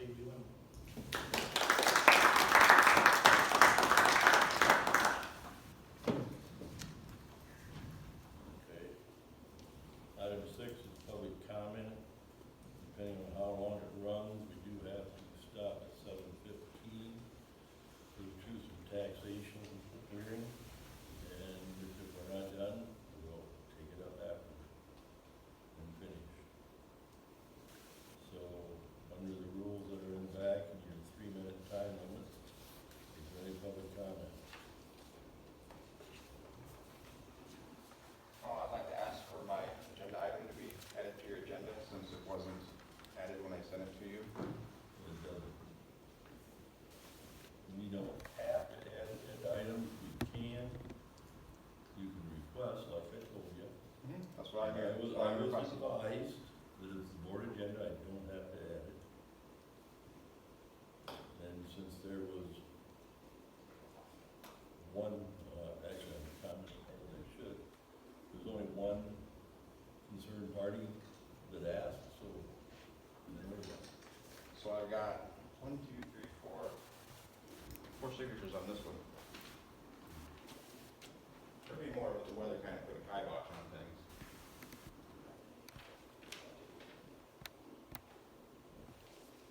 appreciate doing. Okay. Item 6 is public comment. Depending on how long it runs, we do have to stop at 7:15 to do some taxation hearing. And if we're not done, we'll take it up after and finish. So, under the rules that are in the back and your 3-minute time limit, is there any public comment? Oh, I'd like to ask for my agenda item to be added to your agenda since it wasn't added when I sent it to you. It doesn't. We don't have to add items, we can. You can request, like I told you. That's what I hear. I was advised that it's the board agenda, I don't have to add it. And since there was one, actually, I'm commenting more than I should, there's only one concerned party that asked, so there we go. So I've got 4 signatures on this one. There'll be more with the weather kind of put a kibosh on things.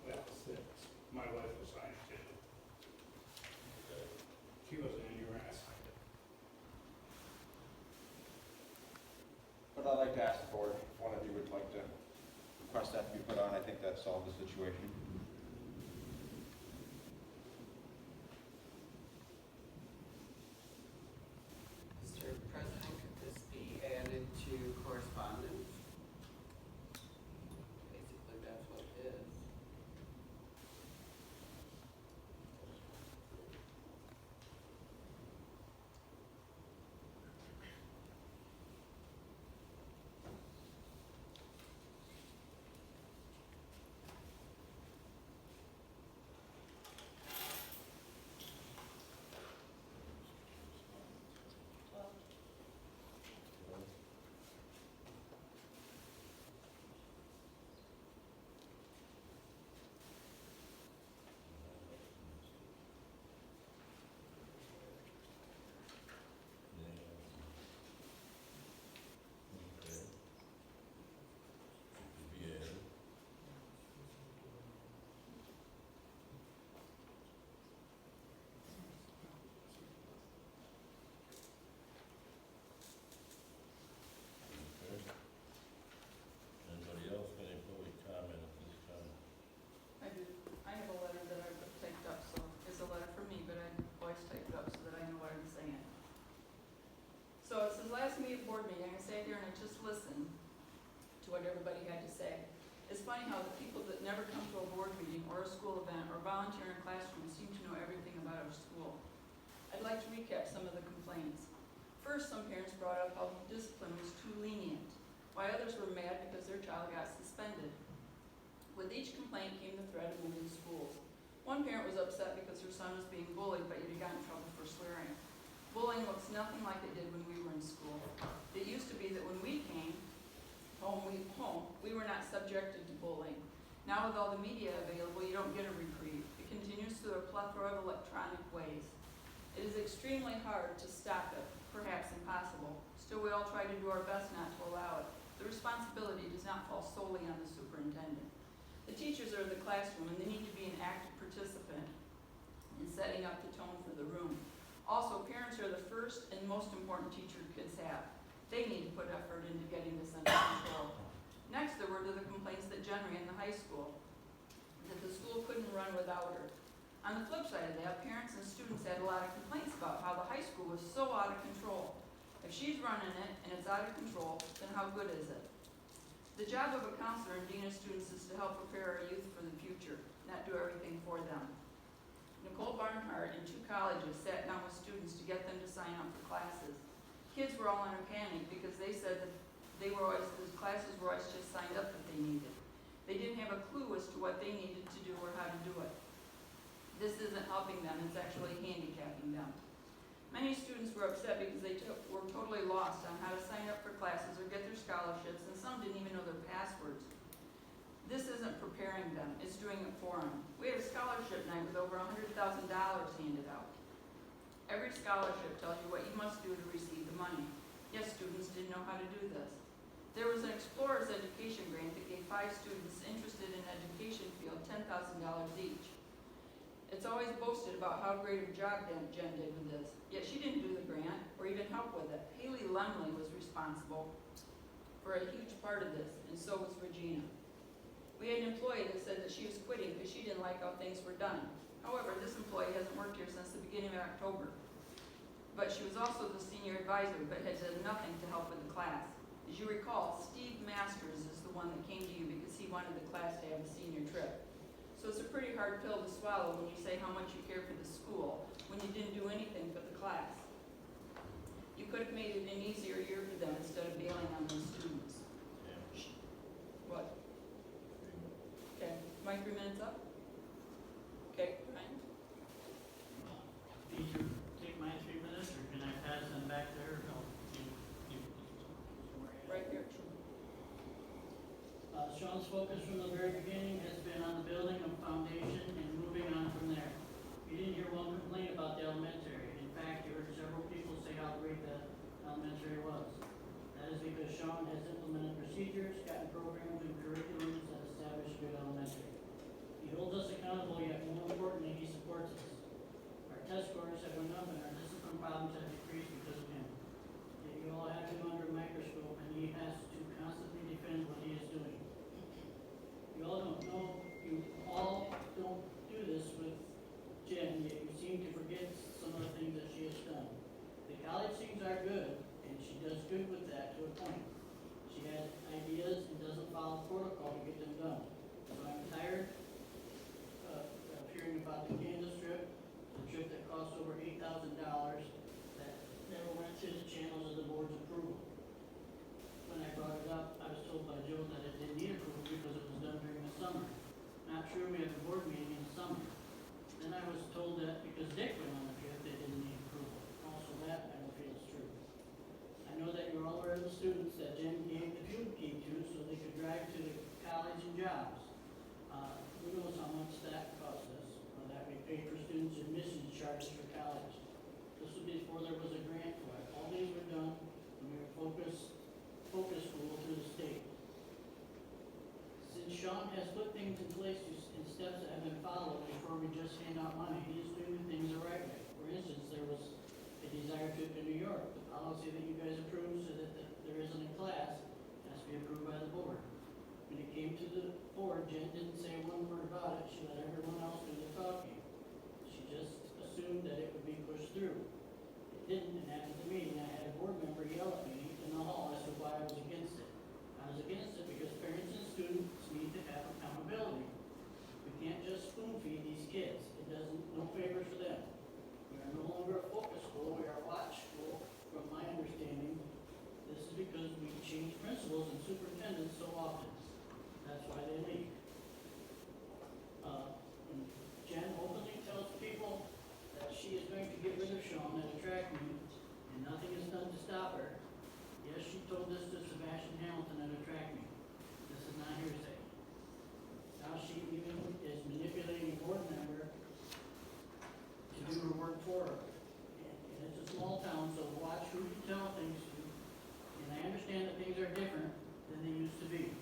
Well, 6. My wife was signed too. She wasn't in your ass. But I'd like to ask the board, if one of you would like to request that to be put on, I think that solves the situation. Mr. President, could this be added to correspondence? Basically, that's what it is. Anybody else got any public comment at this time? I do. I have a letter that I typed up, so it's a letter from me, but I always type it up so that I know what I'm saying. So it says, last board meeting, I sat here and I just listened to what everybody had to say. It's funny how the people that never come to a board meeting or a school event or volunteer in a classroom seem to know everything about our school. I'd like to recap some of the complaints. First, some parents brought up how discipline was too lenient, while others were mad because their child got suspended. With each complaint came the threat of moving schools. One parent was upset because her son was being bullied, but yet he got in trouble for swearing. Bullying looks nothing like it did when we were in school. It used to be that when we came home, we were not subjected to bullying. Now with all the media available, you don't get a reprieve. It continues through a plethora of electronic ways. It is extremely hard to stop it, perhaps impossible. Still, we all try to do our best not to allow it. The responsibility does not fall solely on the superintendent. The teachers are the classroom, and they need to be an active participant in setting up the tone for the room. Also, parents are the first and most important teacher kids have. They need to put effort into getting this under control. Next, there were the complaints that Jen ran the high school, that the school couldn't run without her. On the flip side of that, parents and students had a lot of complaints about how the high school was so out of control. If she's running it and it's out of control, then how good is it? The job of a counselor and dean of students is to help prepare our youth for the future, not do everything for them. Nicole Barnhart in 2 colleges sat down with students to get them to sign up for classes. Kids were all in a panic because they said that the classes were always just signed up that they needed. They didn't have a clue as to what they needed to do or how to do it. This isn't helping them, it's actually handicapping them. Many students were upset because they were totally lost on how to sign up for classes or get their scholarships, and some didn't even know their passwords. This isn't preparing them, it's doing it for them. We had a scholarship night with over $100,000 handed out. Every scholarship tells you what you must do to receive the money. Yes, students didn't know how to do this. There was an Explorers Education grant that gave 5 students interested in education field $10,000 each. It's always boasted about how great a job Jen did with this, yet she didn't do the grant or even help with it. Haley Lemley was responsible for a huge part of this, and so was Regina. We had an employee that said that she was quitting because she didn't like how things were done. However, this employee hasn't worked here since the beginning of October. But she was also the senior advisor, but had done nothing to help with the class. As you recall, Steve Masters is the one that came to you because he wanted the class to have a senior trip. So it's a pretty hard pill to swallow when you say how much you care for the school when you didn't do anything for the class. You could have made it an easier year for them instead of bailing on those students. What? Okay, my 3 minutes up? Okay, Ryan? Need to take my 3 minutes, or can I pass them back there? No. Right here. Sean's focus from the very beginning has been on the building of foundation and moving on from there. You didn't hear one complaint about the elementary. In fact, you heard several people say how great the elementary was. That is because Sean has implemented procedures, gotten programs and curriculums that establish good elementary. He holds us accountable, yet more importantly, he supports us. Our test scores have went up and our discipline problems have decreased because of him. Yet you all have him under a microscope and he has to constantly defend what he is doing. You all don't do this with Jen, yet you seem to forget some of the things that she has done. The college things are good, and she does good with that to a point. She has ideas and doesn't follow protocol to get them done. So I'm tired of hearing about the Kansas trip, the trip that cost over $8,000 that never went through the channels of the board's approval. When I brought it up, I was told by Joe that it didn't need approval because it was done during the summer. Not true, we have a board meeting in the summer. Then I was told that because Dick went on the trip, they didn't need approval. Also that, I don't feel is true. I know that you're all aware of the students that Jen gave the fuel key to so they could drive to the college and jobs. Who knows how much that cost us, that we paid for students' admissions charges for college. This was before there was a grant for it. All these were done when we were focus school through the state. Since Sean has put things in place and steps that have been followed before we just hand out money, he is doing things the right way. For instance, there was a desire trip to New York. The policy that you guys approved so that there isn't a class has to be approved by the board. When it came to the board, Jen didn't say one word about it. She let everyone else do the talking. She just assumed that it would be pushed through. It didn't, and after the meeting, I had a board member yell at me in the hall as to why I was against it. I was against it because parents and students need to have accountability. We can't just spoon feed these kids. It doesn't, no favors for them. We are no longer a focus school, we are a watch school, from my understanding. This is because we change principals and superintendents so often. That's why they leave. When Jen openly tells people that she is going to get rid of Sean at a track meet, and nothing is done to stop her. Yes, she told this to Sebastian Hamilton at a track meet. This is not hearsay. Now she even is manipulating a board member to do her work for her. And it's a small town, so watch who you tell things to. And I understand that things are different than they used to be.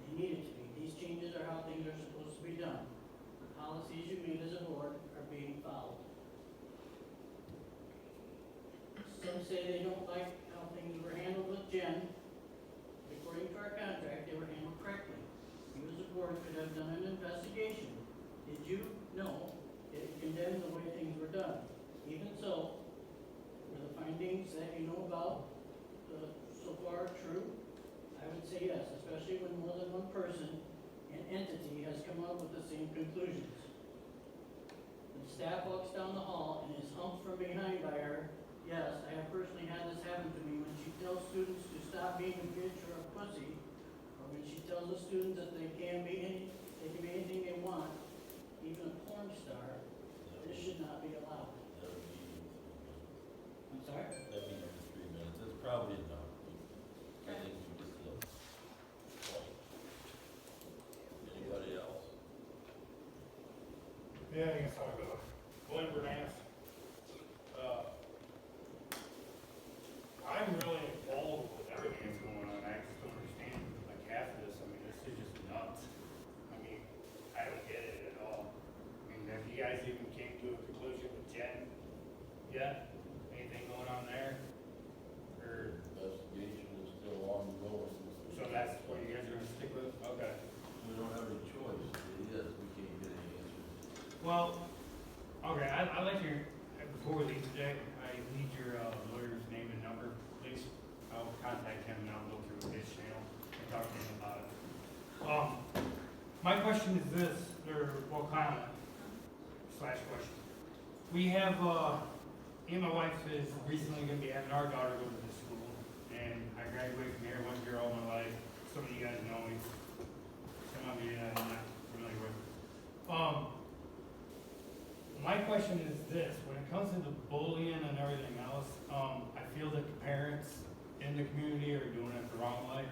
They needed to be. These changes are how things are supposed to be done. The policies you made as a board are being followed. Some say they don't like how things were handled with Jen. According to our contract, they were handled correctly. You as a board could have done an investigation. Did you? No. Did it condemn the way things were done? Even so, were the findings that you know about so far true? I would say yes, especially when more than one person and entity has come up with the same conclusions. When staff walks down the hall and is humped from behind by her, yes, I have personally had this happen to me when she tells students to stop being a bitch or a pussy, or when she tells the students that they can be anything they want, even a porn star. This should not be allowed. That would be, I'm sorry? that'd be 3 minutes. That's probably enough. I think we just look. Yeah, I guess I'll go. Waldron asked. I'm really involved with everything that's going on. I just don't understand like half of this. I mean, this is just nuts. I mean, I don't get it at all. I mean, have you guys even came to a conclusion with Jen yet? Anything going on there? Or, Investigation is still ongoing. so that's what you guys are gonna stick with? Okay. We don't have any choice. It is, we can't get any answers. Well, okay, I'd like your, before we leave today, I need your lawyer's name and number, please. I'll contact him and I'll go through his channel and talk to him about it. My question is this, or, well, comment slash question. We have, me and my wife is recently gonna be having our daughter go to this school, and I graduated from here, went here all my life. Some of you guys know me, some of you I'm not familiar with. My question is this, when it comes to the bullying and everything else, I feel that the parents in the community are doing it the wrong way.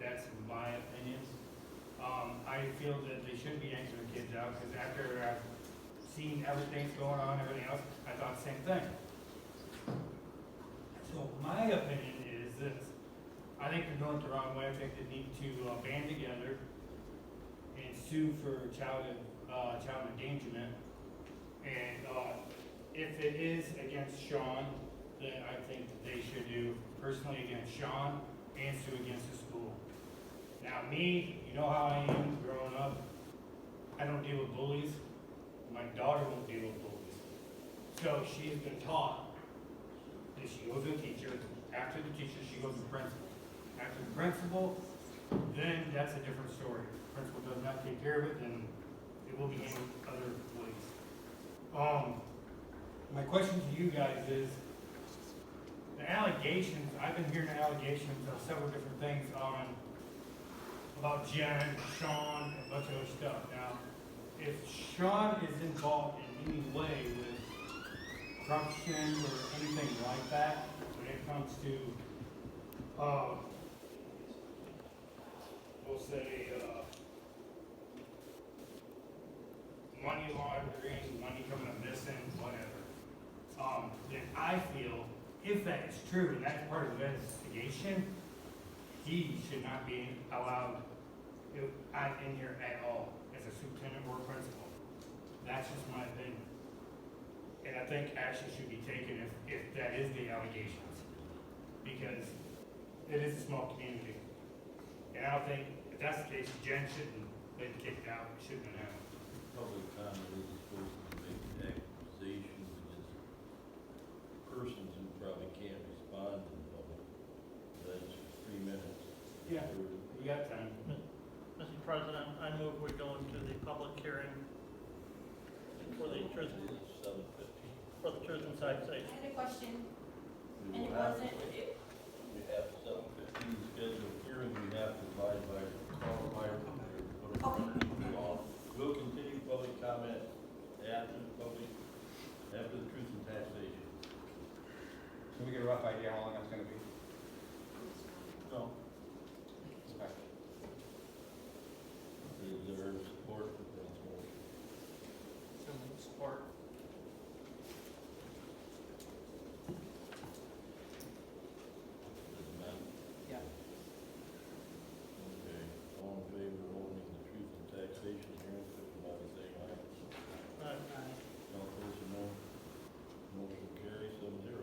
That's my opinion. I feel that they shouldn't be yanking the kids out, because after I've seen everything going on, everything else, I thought the same thing. So my opinion is this, I think they're doing it the wrong way. I think they need to band together and sue for child endangerment. And if it is against Sean, then I think that they should do personally against Sean and sue against the school. Now me, you know how I am growing up. I don't deal with bullies. My daughter won't deal with bullies. So she's been taught that she goes to a teacher. After the teacher, she goes to the principal. After the principal, then that's a different story. If the principal does not take care of it, then it will be handled other ways. My question to you guys is, the allegations, I've been hearing allegations of several different things about Jen, Sean, and a bunch of other stuff. Now, if Sean is involved in any way with corruption or anything like that, when it comes to, we'll say, money laundering, money coming up missing, whatever, then I feel, if that is true, and that's part of the investigation, he should not be allowed in here at all as a superintendent or principal. That's just my opinion. And I think action should be taken if that is the allegations, because it is a small community. And I don't think, if that's the case, Jen shouldn't have been kicked out, shouldn't have. Public comment is supposed to be making accusations against persons who probably can't respond in public. That's 3 minutes. Yeah, you got time. Mr. President, I move we go into the public hearing for the truth, It's 7:15. for the truth and taxation. I had a question, We and it will have wasn't, to- We have 7:15 scheduled hearing, we have to abide by call by law. We'll continue public comment after the truth and taxation. Can we get a rough idea how long that's gonna be? No, Okay. Is there support for this motion? Support. Does it matter? Yeah. Okay, all in favor of holding the truth and taxation hearing, signify by saying aye. All opposed, no. Motion carries 7-0.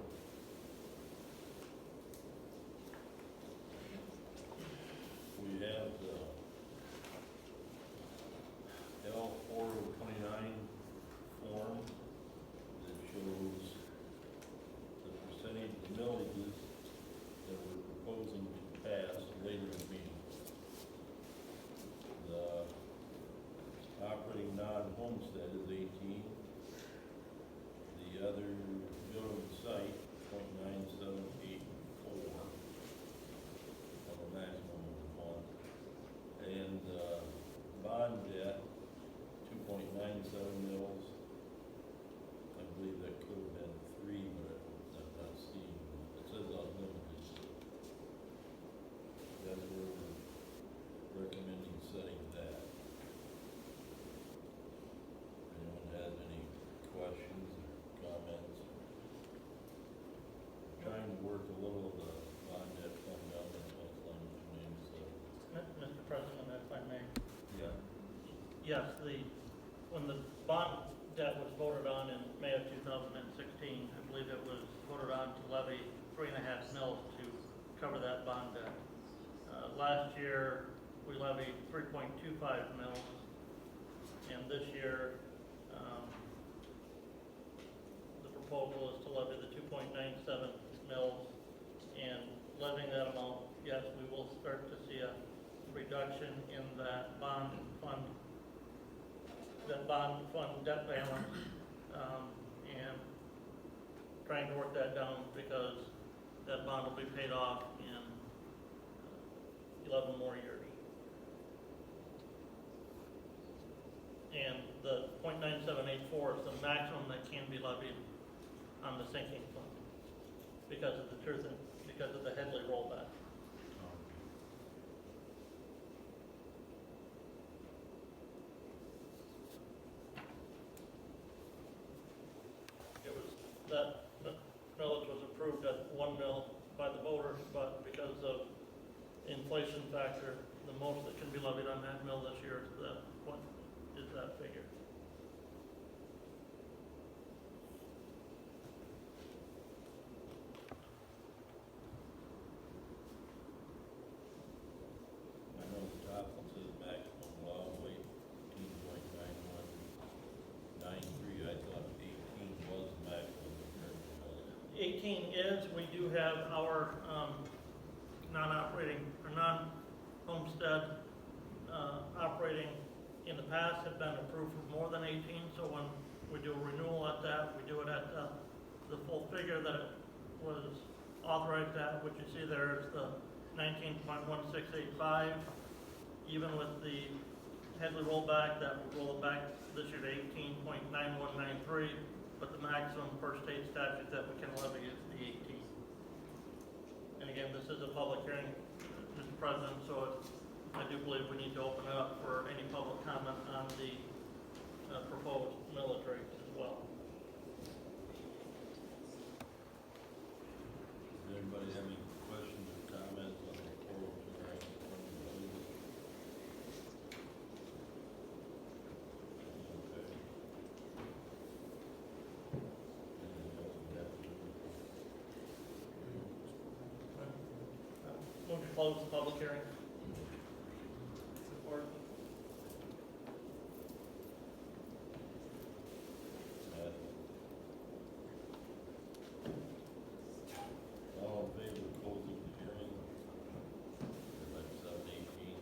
We have the L429 form that shows the percentage of millages that we're proposing to pass later in the meeting. The operating non-homestead is 18. The other building site, 0.9784, on a maximum of 1. And, bond debt, 2.97 mils. I believe that could have been 3, but I'm not seeing, it says unlimited. That's where we're recommending setting that. And yes, when the bond debt was voted on in May of 2016, I believe it was voted on to levy 3.5 mils to cover that bond debt. Last year, we levied 3.25 mils, and this year, the proposal is to levy the 2.97 mils, and levying that amount, yes, we will start to see a reduction in that bond fund debt balance, and trying to work that down because that bond will be paid off in 11 more years. And the 0.9784 is the maximum that can be levied on the sinking fund because of the Headley rollback. The millage was approved at 1 mil by the voters, but because of inflation factor, the most that can be levied on that mill this year is that figure. I know the top one says maximum allowed weight 18.9193. I thought 18 was the maximum. 18 is, we do have our non-operating or non-homestead operating in the past have been approved for more than 18, so when we do a renewal at that, we do it at the full figure that it was authorized at, which you see there is the 19.1685. Even with the Headley rollback, that would roll it back this year to 18.9193. But the maximum per state statute that we can levy is the 18. And again, this is a public hearing, Mr. President, so I do believe we need to open it up for any public comment on the proposed millage rates as well. Does anybody have any questions or comments on the proposed rates from the voters? Okay. Move to close the public hearing. Support. All in favor of closing the hearing? Like 7:18,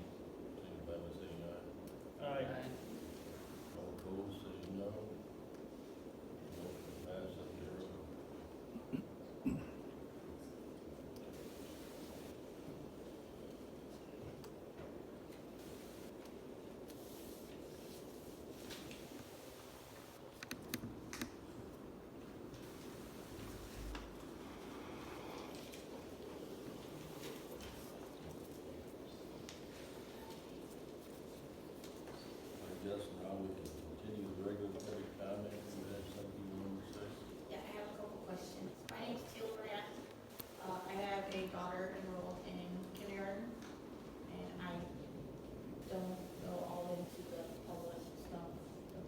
signify by saying aye. Aye. All opposed, say no. Motion passes 0. I guess now we can continue the regulatory comment. You have something you want to say? Yeah, I have a couple questions. My name's Taylor Grant. I have a daughter enrolled in kindergarten, and I don't go all into the public stuff, the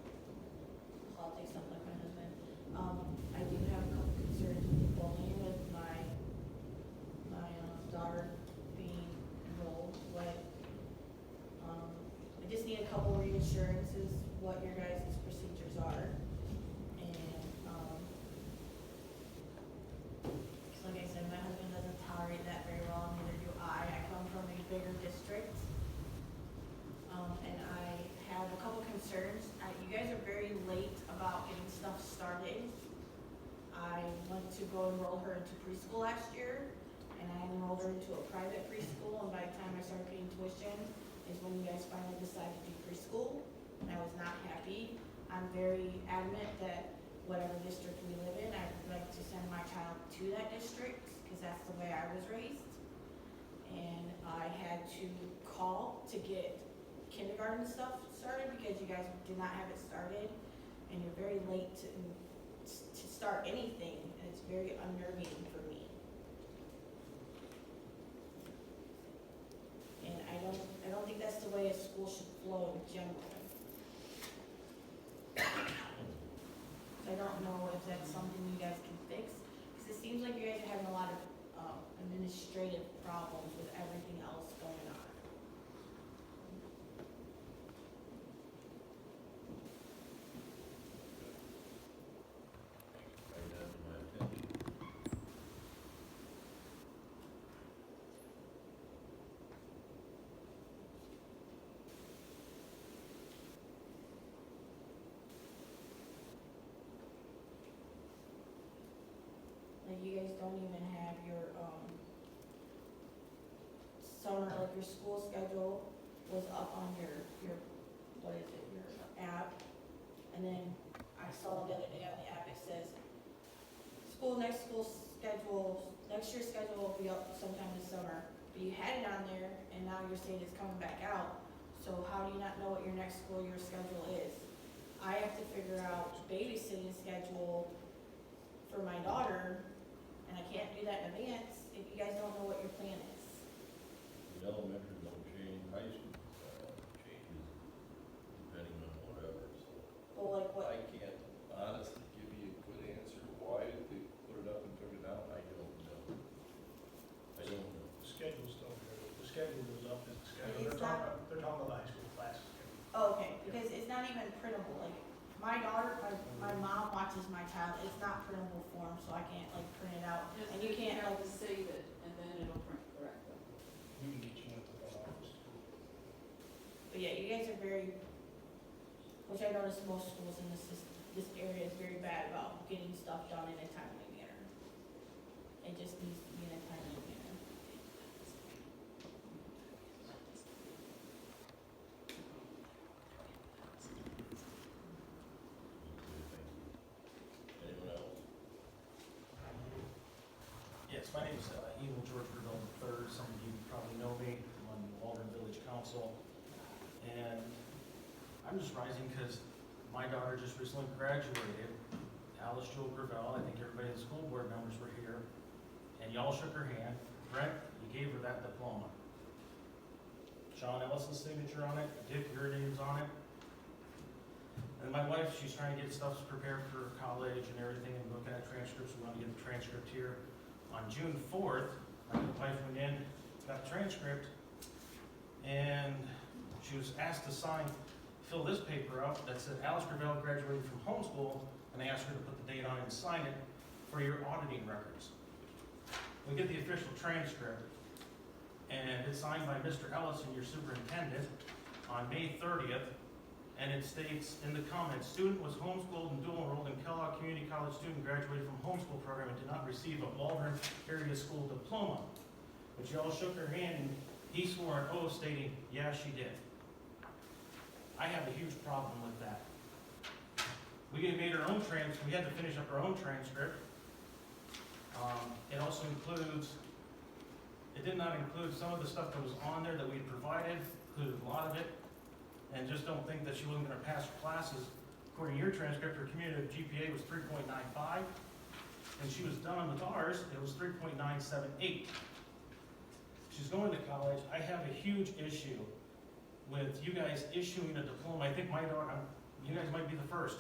politics stuff like my husband. I do have a couple concerns with bullying with my daughter being enrolled, but, I just need a couple reassurances what your guys' procedures are. And, like I said, my husband doesn't tolerate that very well, neither do I. I come from a bigger district. And I have a couple concerns. You guys are very late about getting stuff started. I went to go enroll her into preschool last year, and I enrolled her into a private preschool, and by the time I started paying tuition is when you guys finally decided to do preschool, and I was not happy. I'm very adamant that whatever district we live in, I'd like to send my child to that district, because that's the way I was raised. And I had to call to get kindergarten stuff started, because you guys did not have it started, and you're very late to start anything, and it's very unnerving for me. And I don't think that's the way a school should flow in general. problems with everything else going on. Bring that to my attention. Like, you guys don't even have your, summer, like, your school schedule was up on your, what is it, your app. And then I saw the other day on the app, it says, next year's schedule will be up sometime this summer. But you had it on there, and now you're saying it's coming back out. So how do you not know what your next school year schedule is? I have to figure out babysitting schedule for my daughter, and I can't do that in advance if you guys don't know what your plan is. The elementary don't change, high school changes depending on whatever, so. Well, like what, I can't honestly give you a good answer why they put it up and took it down, I don't know. I don't know. The schedule's still there. The schedule goes up as the schedule. It's They're talking about the high school classes. oh, okay, because it's not even printable, like, my daughter, my mom watches my child, it's not printable form, so I can't like print it out. Just And you can't have like, to save it, and then it'll print correctly. We can get you one at the office. but yeah, you guys are very, which I notice most schools in this area is very bad about getting stuff done in a timely manner. It just needs to be in a timely manner. Anyone else? Yes, my name is Emil George Rubel III. Some of you probably know me. I'm on the Waldron Village Council. And I'm just rising because my daughter just recently graduated. Alice Jewel Gravel, I think everybody in the school board members were here. And y'all shook her hand. Brent, you gave her that diploma. Sean Ellison's signature on it, Dick, your name's on it. And my wife, she's trying to get stuff prepared for college and everything, and looking at transcripts. We want to get the transcript here. On June 4th, my wife went in, got the transcript, and she was asked to fill this paper out that said Alice Gravel graduated from homeschool, and they asked her to put the date on it and sign it for your auditing records. We get the official transcript, and it's signed by Mr. Ellison, your superintendent, on May 30th, and it states in the comments, student was homeschooled and dual enrolled in Kellogg Community College student, graduated from homeschool program and did not receive a Waldron area school diploma. But y'all shook her hand and he swore an oath stating, yeah, she did. I have a huge problem with that. We made our own we had to finish up our own transcript. It also it did not include some of the stuff that was on there that we had provided, included a lot of it. And just don't think that she wasn't gonna pass her classes. According to your transcript, her cumulative GPA was 3.95, and she was done with ours, it was 3.978. She's going to college. I have a huge issue with you guys issuing a diploma. I think my daughter, you guys might be the first.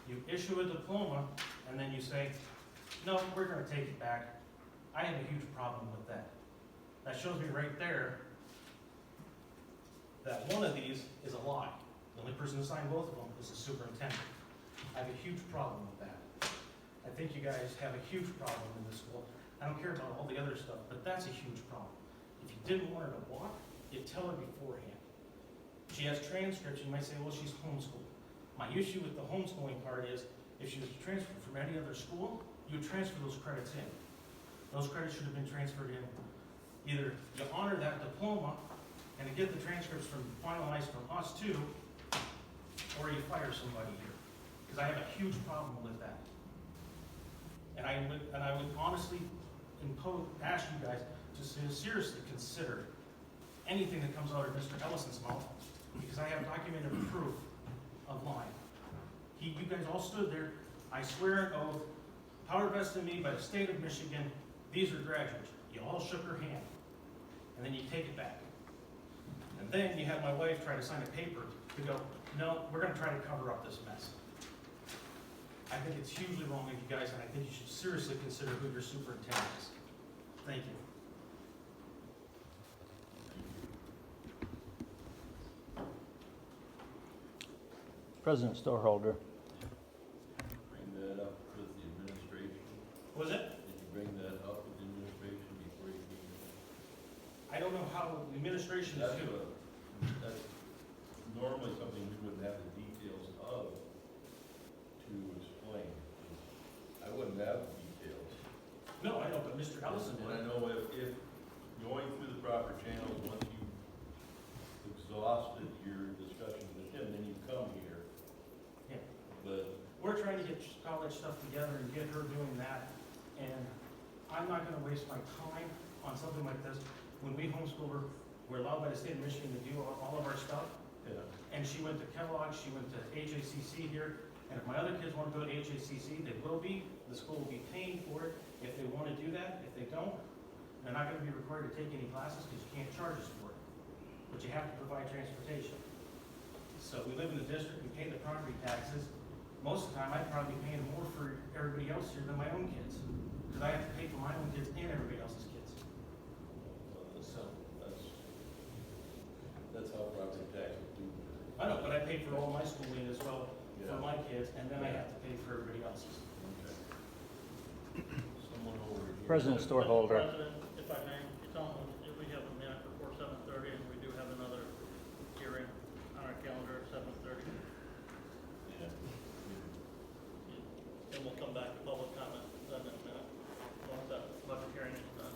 You issue a diploma, and then you say, no, we're gonna take it back. I have a huge problem with that. That shows me right there that one of these is a lie. The only person who signed both of them is the superintendent. I have a huge problem with that. I think you guys have a huge problem in this school. I don't care about all the other stuff, but that's a huge problem. If you didn't want her to walk, you tell her beforehand. She has transcripts, you might say, well, she's homeschooled. My issue with the homeschooling part is, if she was transferred from any other school, you would transfer those credits in. Those credits should have been transferred in. Either you honor that diploma and to get the transcripts finalized from us too, or you fire somebody here. Because I have a huge problem with that. And I would honestly ask you guys to seriously consider anything that comes out of Mr. Ellison's mouth, because I have documented proof of lying. You guys all stood there, I swear an oath, power vested in me by the state of Michigan, these are graduates. You all shook her hand, and then you take it back. And then you have my wife try to sign a paper to go, no, we're gonna try to cover up this mess. I think it's hugely wrong of you guys, and I think you should seriously consider who your superintendent is. Thank you. President Storeholder. Bring that up with the administration. Was it? Did you bring that up with the administration before you came in? I don't know how the administration is doing. That's normally something we wouldn't have the details of to explain. I wouldn't have the details. No, I know, but Mr. Ellison And I did. know if going through the proper channels, once you've exhausted your discussion with him, then you come here. Yeah. But We're trying to get college stuff together and get her doing that, and I'm not gonna waste my time on something like this. When we homeschool her, we're allowed by the state of Michigan to do all of our stuff, yeah, and she went to Kellogg, she went to HACC here, and if my other kids wanna go to HACC, they will be, the school will be paying for it if they wanna do that. If they don't, they're not gonna be required to take any classes, because you can't charge us for it, but you have to provide transportation. So we live in the district, we pay the property taxes. Most of the time, I'd probably be paying more for everybody else here than my own kids, because I have to pay for my own kids and everybody else's kids. So, that's how property taxes do. I know, but I pay for all my schooling as well for Yeah. my kids, and then I have to pay for everybody else's. Okay. Someone over here. President Storeholder. President, if I may, it's almost, we have a minute before 7:30, and we do have another hearing on our calendar at 7:30. Yeah. And we'll come back to public comment then in a minute, once that budget hearing is done.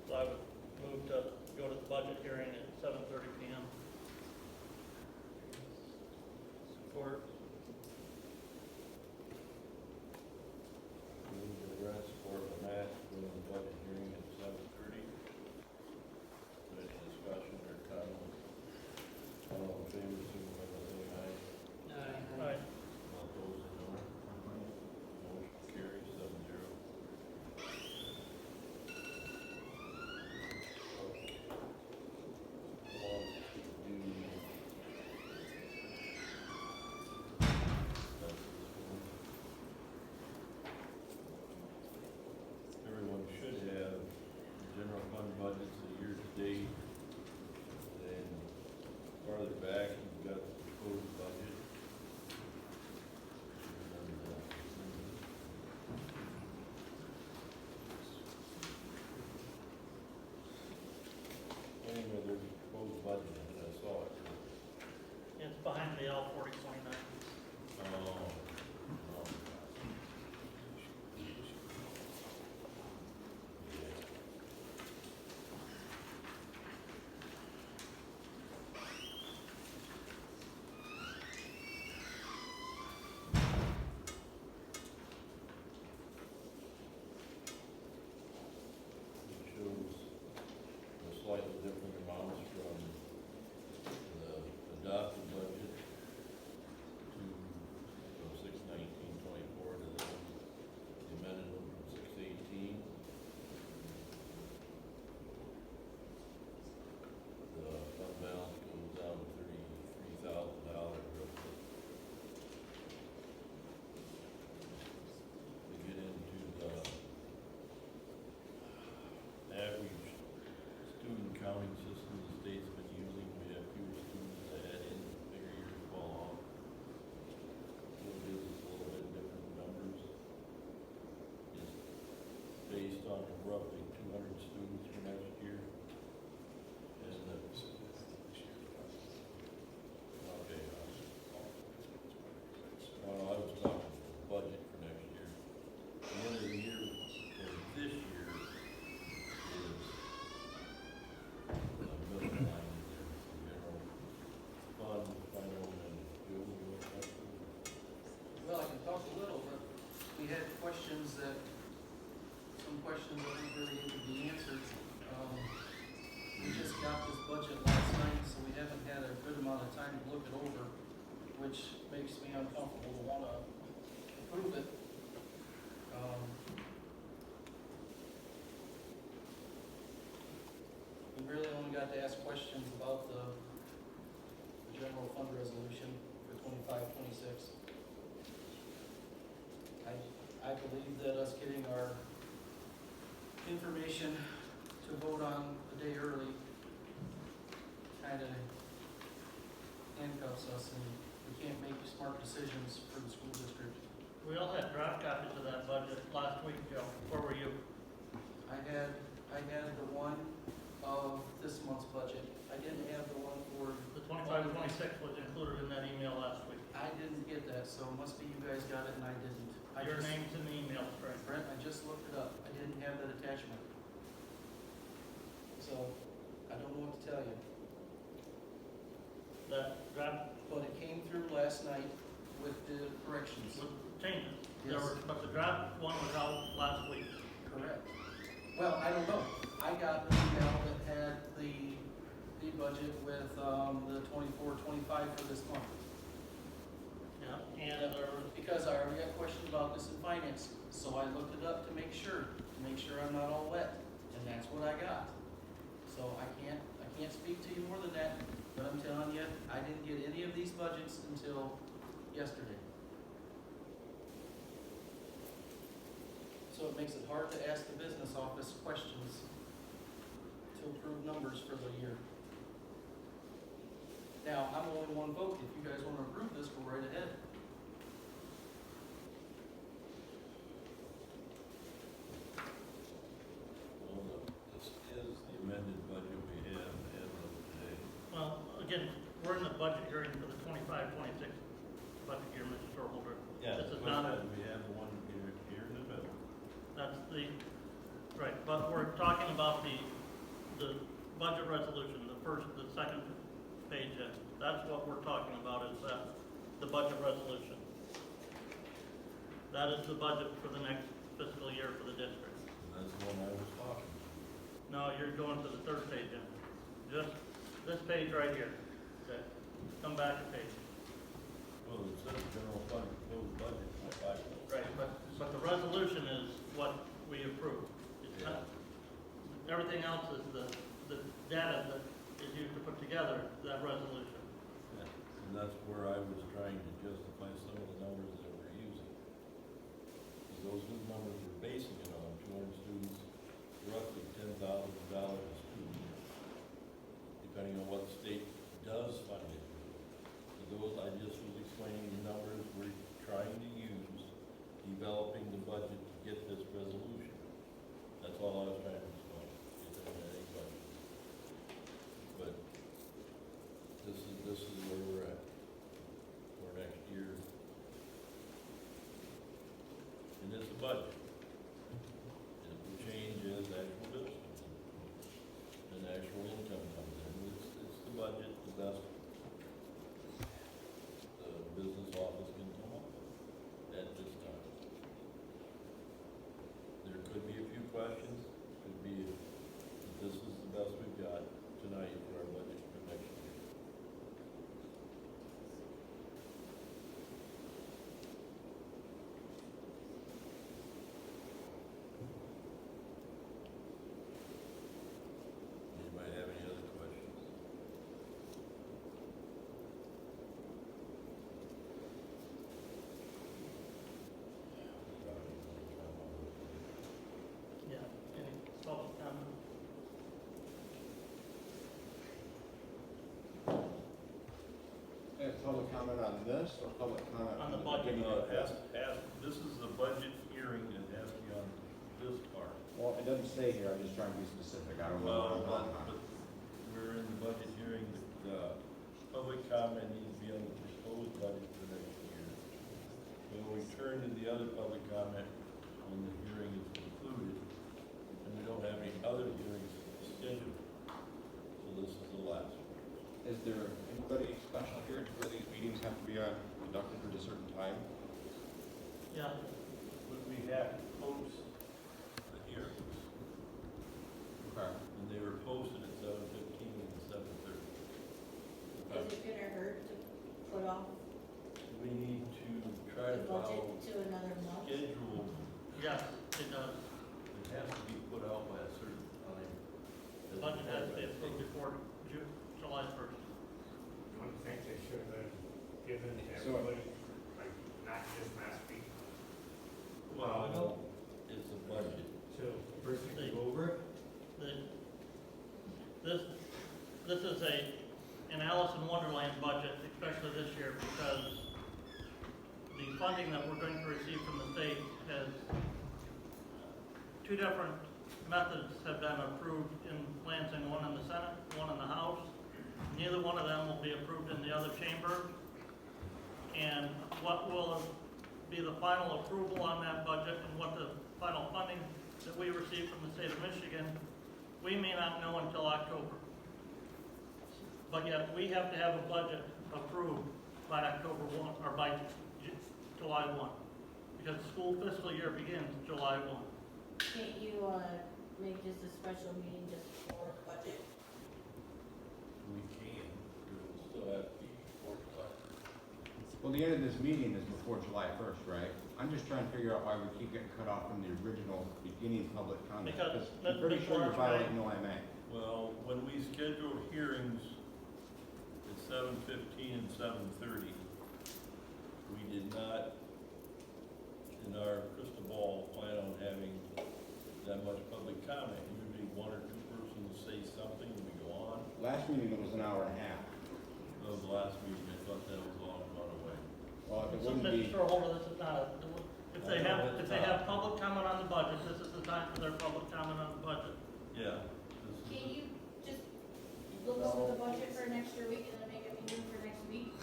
So I would move to go to the budget hearing at 7:30 PM. Support. Move to rest for the match for the budget hearing at 7:30. Any discussion or comment? All in favor, signify by saying aye. Aye. All opposed, no. Motion carries 7-0. Everyone should have the general fund budgets a year to date. Then farther back, you've got the proposed budget. Anyway, there's a proposed budget, and I saw it. It's behind the L4029. Oh. It shows the slightly different amounts from the adopted budget to, from 6/19/24 to the amended one from 6/18. The fund balance goes down to $33,000 roughly. We get into the average student counting system the state's been using. We have fewer students to add in, bigger years fall off. So it gives us a little bit different numbers. It's based on roughly 200 students for next year. And the, okay, well, I was talking budget for next year. The end of the year, or this year, is a middle line there, general fund, final, and building. Well, I can talk a little, but we had questions that, some questions I think really need to be answered. We just got this budget last night, so we haven't had a good amount of time to look it over, which makes me uncomfortable to wanna approve it. We really only got to ask questions about the general fund resolution for 25-26. I believe that us getting our information to vote on a day early kind of handcuffs us and we can't make smart decisions for the school district. We all had draft copies of that budget last week, Joe. Where were you? I had the one of this month's budget. I didn't have the one for, The 25-26 was included in that email last week. I didn't get that, so it must be you guys got it and I didn't. Your name's in the email, Frank. Brent, I just looked it up. I didn't have that attachment. So, I don't know what to tell you. That draft But it came through last night with the corrections. with changes. Yes. But the draft one was out last week. Correct. Well, I don't know. I got an email that had the budget with, the 24-25 for this month. Yeah. And there was, Because I already got questions about this in finance, so I looked it up to make sure I'm not all wet, and that's what I got. So I can't speak to you more than that, but I'm telling you, I didn't get any of these budgets until yesterday. So it makes it hard to ask the business office questions to approve numbers for the year. Now, I'm only one vote. If you guys want to approve this, go right ahead. Well, this is the amended budget we have as of today. well, again, we're in the budget hearing for the 25-26 budget year, Mr. Storeholder. Yeah, This is we not, have one here in the middle. that's the, right, but we're talking about the budget resolution, the second page. That's what we're talking about, is that, the budget resolution. That is the budget for the next fiscal year for the district. That's the one I was talking about. No, you're going to the third page, Jim. Just this page right here. Okay, come back a page. Well, it says general fund proposed budget, Right, but the resolution is what we approve. It's not, everything else is the data that is used to put together that resolution. And that's where I was trying to justify some of the numbers that we're using. Because those new numbers we're basing it on, 200 students, roughly $10,000 a student, depending on what the state does fund it. So those, I just was explaining the numbers we're trying to use, developing the budget to get this resolution. That's all I was trying to explain, if there were any questions. But this is where we're at for next year. And it's a budget. It will change as actual bills come in, and actual income comes in. It's the budget, the best the business office can come up with at this time. There could be a few questions, could be, but this is the best we've got tonight for our budget for next year. Anybody have any other questions? Yeah. Any public comment? Public comment on this or public comment? On the budget. This is the budget hearing, it has to be on this part. Well, it doesn't say here, I'm just trying to be specific, I don't know what I'm But we're in the budget hearing, the public comment needs to be on the proposed budget for next year. When we turn to the other public comment, when the hearing is concluded, and we don't have any other hearings scheduled, so this is the last one. Is there anybody special here where these meetings have to be conducted at a certain time? Yeah. But we have to post the hearings, Okay. and they were posted at 7:15 and 7:30. Is it gonna hurt to put off We need to try the to follow budget to another month? schedule. Yes, it does. It has to be put out by a certain time. The budget has to be approved before July 1st. I think they should have given So- everybody, like, not just last week. Well, it's a budget. So, the person can go over it? This is a Alice in Wonderland budget, especially this year, because the funding that we're going to receive from the state has, two different methods have been approved in Lansing, one in the Senate, one in the House. Neither one of them will be approved in the other chamber. And what will be the final approval on that budget and what the final funding that we receive from the state of Michigan, we may not know until October. But yet, we have to have a budget approved by October 1, or by July 1, because the school fiscal year begins July 1. Can't you, make just a special meeting just for budget? We can, but it'll still have to be before July. Well, the end of this meeting is before July 1st, right? I'm just trying to figure out why we keep getting cut off from the original beginning public comment. Because I'm pretty Mr. sure you're Waldron- violating OMA. Well, when we scheduled hearings at 7:15 and 7:30, we did not, in our crystal ball, plan on having that much public comment. Usually one or two persons say something and we go on. Last meeting it was an hour and a half. That was the last meeting, I thought that was long gone away. Well, if it So, wouldn't Mr. be, Storeholder, this is not if they have public comment on the budget, this is the time for their public comment on the budget. Yeah. Can you just look over the budget for next year week and then make a meeting for next week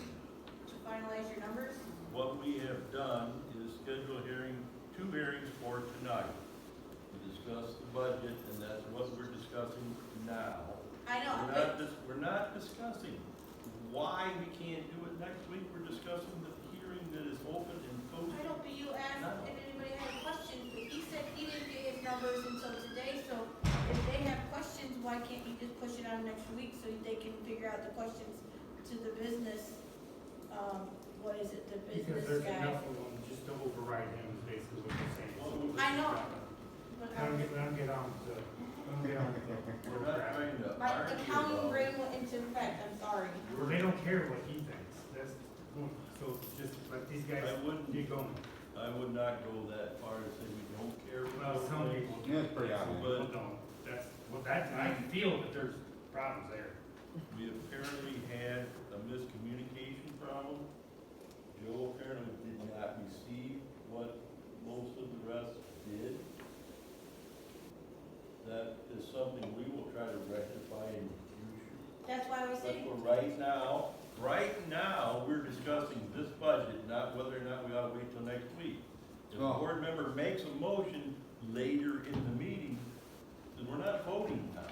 to finalize your numbers? What we have done is schedule a hearing, 2 hearings for tonight. We discuss the budget, and that's what we're discussing now. I know, We're not discussing why we can't do it next week. We're discussing the hearing that is open and posted. I know, but you asked if anybody had questions, but he said he didn't get his numbers until today, so if they have questions, why can't you just push it on next week so they can figure out the questions to the business, what is it, the Because business there's guy? enough of them just to override him, is basically what you're saying. So, I know, but Let him get on to, We're not trying to my argue accounting about brain went into effect, I'm sorry. well, they don't care what he thinks, that's, so just let these guys I wouldn't- get going. I would not go that far to say we don't care. Well, some people. Yeah, it's pretty obvious. People don't, that's, well, that, I can feel that there's problems there. We apparently had a miscommunication problem. Joe apparently did not receive what most of the rest did. That is something we will try to rectify in the future. That's why we But say, for right now, we're discussing this budget, not whether or not we ought to wait till next week. If a Oh. board member makes a motion later in the meeting, then we're not voting now.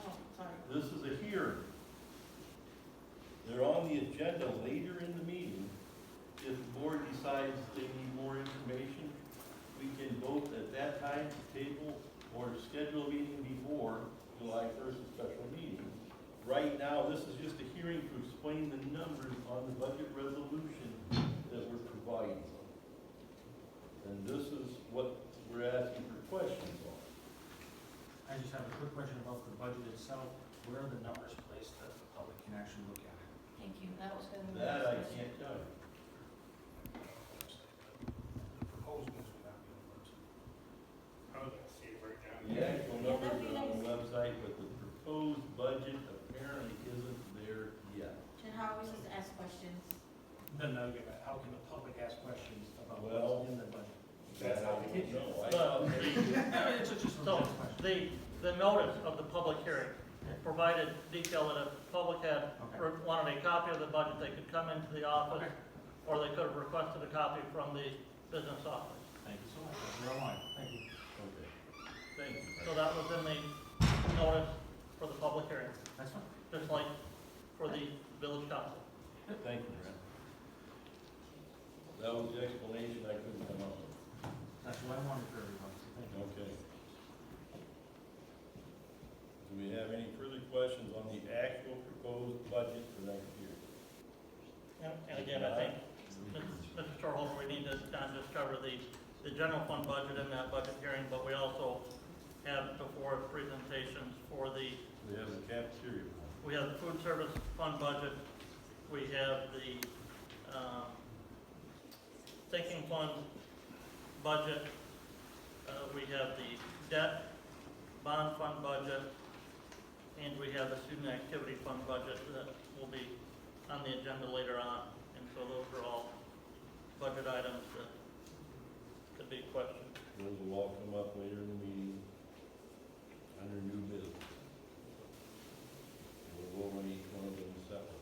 oh, sorry. This is a hearing. They're on the agenda later in the meeting. If the board decides they need more information, we can vote at that time to table or schedule a meeting before July 1st, a special meeting. Right now, this is just a hearing to explain the numbers on the budget resolution that we're providing. And this is what we're asking for questions on. I just have a quick question about the budget itself. Where are the numbers placed that the public can actually look at it? Thank you, that was gonna be. That I can't tell you. The proposed ones would not be on the website. I would like to see it break down. The actual Yeah, numbers that'd be are on the nice. website, but the proposed budget apparently isn't there yet. And how are we supposed to ask questions? Then how can the public ask questions about Well- what's in the budget? That's That I not the don't case. know. I So, thought the- It's just a So, question. the notice of the public hearing provided detail that if the public had, Okay. or wanted a copy of the budget, they could come into the office, Okay. or they could have requested a copy from the business office. Thank you so much. That's where I'm on. Thank you. Okay, thank you. So that was in the notice for the public hearing, That's fine. just like for the village council. Thank you, Brent. That was the explanation I couldn't come up with. That's what I wanted for everyone, so thank you. Okay. Do we have any further questions on the actual proposed budget for next year? And again, I think, Mr. Storeholder, we need to not just cover the general fund budget in that budget hearing, but we also have before us presentations for the, We have the cafeteria. we have the food service fund budget, we have the, sinking fund budget, we have the debt bond fund budget, and we have the student activity fund budget that will be on the agenda later on, and so those are all budget items that could be questioned. Those will all come up later in the meeting under new business. We'll go over each one of them separately.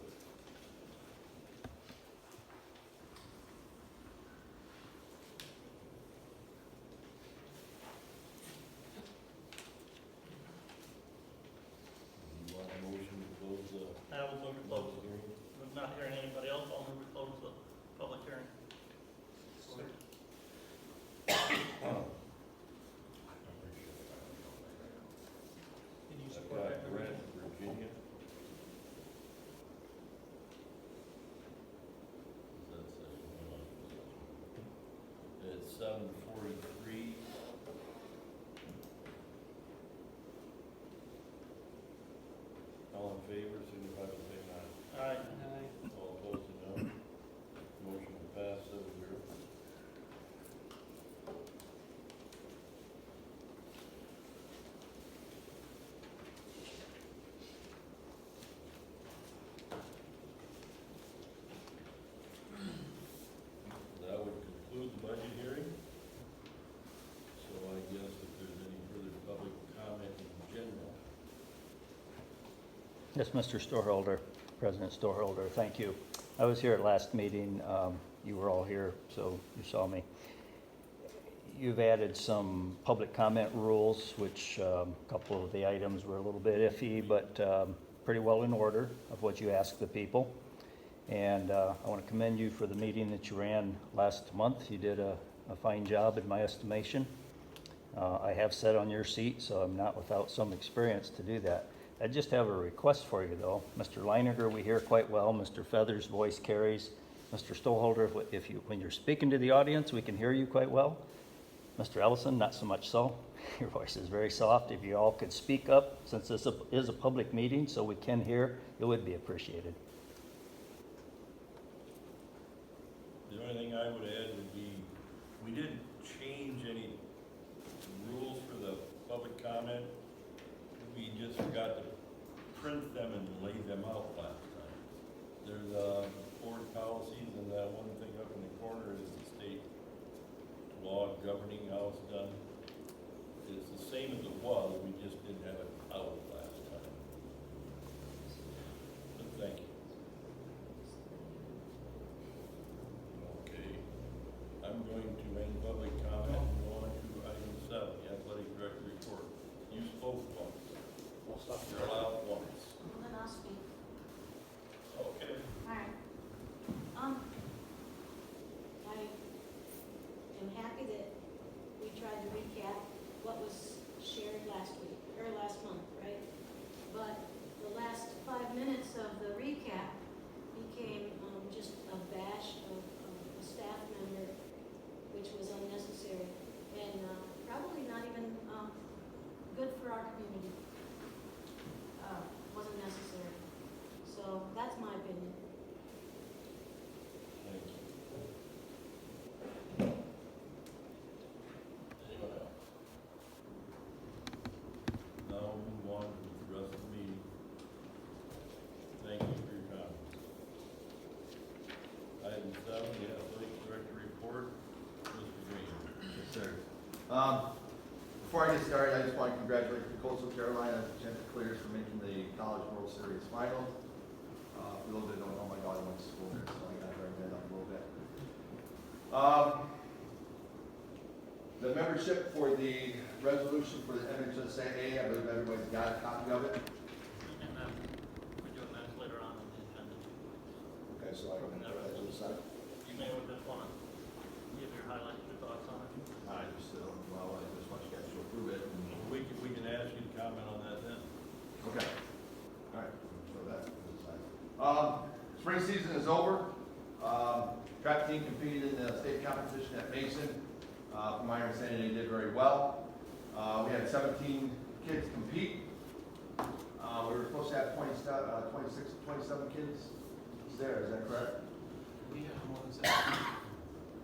You want a motion to close the I will move to close. public hearing? I'm not hearing anybody else, I'll move to close the public hearing. Can you I've support got that? Grant, Virginia. Does that say, hold on. It's 7:43. All in favor, signify by saying aye. All right, All opposed, say no. Motion will pass 7-0. That would conclude the budget hearing. So I guess if there's any further public comment in general. Yes, Mr. Storeholder, President Storeholder, thank you. I was here at last meeting. You were all here, so you saw me. You've added some public comment rules, which a couple of the items were a little bit iffy, but pretty well in order of what you asked the people. And I want to commend you for the meeting that you ran last month. You did a fine job in my estimation. I have sat on your seat, so I'm not without some experience to do that. I just have a request for you, though. Mr. Leiniger, we hear quite well. Mr. Feather's voice carries. Mr. Stoleholder, when you're speaking to the audience, we can hear you quite well. Mr. Ellison, not so much so. Your voice is very soft. If you all could speak up, since this is a public meeting, so we can hear, it would be appreciated. The only thing I would add would be, we didn't change any rules for the public comment. We just forgot to print them and lay them out last time. There's board policies, and that one thing up in the corner is the state law governing how it's done. It's the same as it was, we just didn't have it out last time. But thank you. Okay, I'm going to end public comment and go on to item 7, the athletic director report. You spoke once. We'll stop You're allowed once. Well, then I'll speak. Okay. All right. I am happy that we tried to recap what was shared last week, or last month, right? But the last 5 minutes of the recap became just a bash of a staff member, which was unnecessary and probably not even good for our community. Wasn't necessary. So that's my opinion. Thank you. Anyone else? Now we'll move on to the rest of the meeting. Thank you for your comments. Item 7, the athletic director report. Mr. Green. Yes, sir. Before I get started, I just want to congratulate the Coastal Carolina Chanticleers for making the College World Series final. For those that don't know, my daughter went to school there, so I got to bring that up a little bit. The membership for the resolution for the MHSAA, I believe everybody's got a copy of it. and then we're doing that later on in the agenda. Okay, so I don't have that to the side. You may just want to give your highlights, your thoughts on it. I just want you guys to approve it. We can ask you to comment on that then. Okay. All right, so that to the side. Spring season is over. Track team competed in the state competition at Mason. From my understanding, they did very well. We had 17 kids compete. We were supposed to have 27 kids there, is that correct? We have more than 17.